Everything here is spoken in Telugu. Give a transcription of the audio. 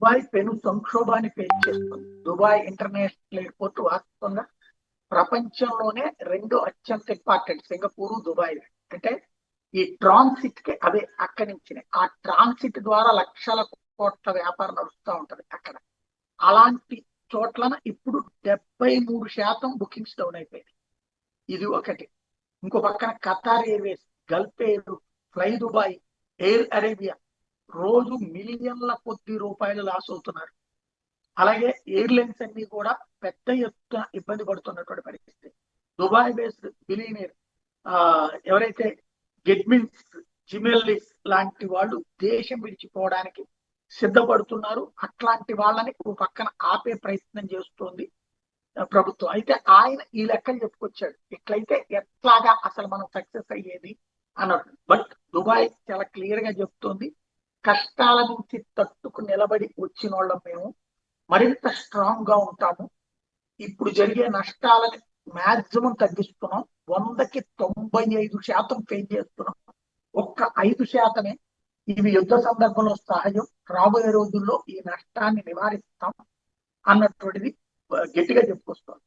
దుబాయ్ పెను సంక్షోభాన్ని ఫేస్ చేస్తుంది. దుబాయ్ ఇంటర్నేషనల్ ఎయిర్పోర్ట్ వాస్తవంగా ప్రపంచంలోనే రెండు అత్యంత ఇంపార్టెంట్, సింగపూర్ దుబాయ్. అంటే ఈ ట్రాన్సిట్ కి అవే అక్కడి నుంచి ఆ ట్రాన్సిట్ ద్వారా లక్షల కోట్ల వ్యాపారం నడుస్తూ ఉంటది అక్కడ. అలాంటి చోట్లన ఇప్పుడు 73% బుకింగ్స్ డౌన్ అయిపోయింది. ఇది ఒకటి. ఇంకో పక్కన Qatar Airways, Gulf air, fly Dubai, air Arabia రోజు మిలియన్ల కొద్ది రూపాయలు లాస్ అవుతున్నారు. అలాగే ఎయిర్లైన్స్ అన్ని కూడా పెద్ద ఎత్తున ఇబ్బంది పడుతున్నటువంటి పరిస్థితి. దుబాయ్ బేస్డ్ బిలియనీర్ ఎవరైతే గెడ్మిన్స్, జిమెల్లిస్ లాంటి వాళ్ళు దేశం విడిచిపోవడానికి సిద్ధపడుతున్నారు. అట్లాంటి వాళ్ళని పక్కన ఆపే ప్రయత్నం చేస్తోంది ప్రభుత్వం. అయితే ఆయన ఈ లెక్కలు చెప్పుకొచ్చాడు, ఇట్లయితే ఎట్లాగా అసలు మనం సక్సెస్ అయ్యేది అన్నట్టు. బట్ దుబాయ్ చాలా క్లియర్ గా చెప్తోంది, కష్టాల నుంచి తట్టుకు నిలబడి వచ్చిన వాళ్ళం మేము, మరింత స్ట్రాంగ్ గా ఉంటాము. ఇప్పుడు జరిగే నష్టాలని మాక్సిమం తగ్గిస్తున్నాం. 100కి 95% ఫెయిల్ చేస్తున్నాం. ఒక్క 5% ఇవి యుద్ధ సందర్భంలో సహజం, రాబోయే రోజుల్లో ఈ నష్టాన్ని నివారిస్తాం అన్నటువంటిది గట్టిగా చెప్పుకొస్తాం.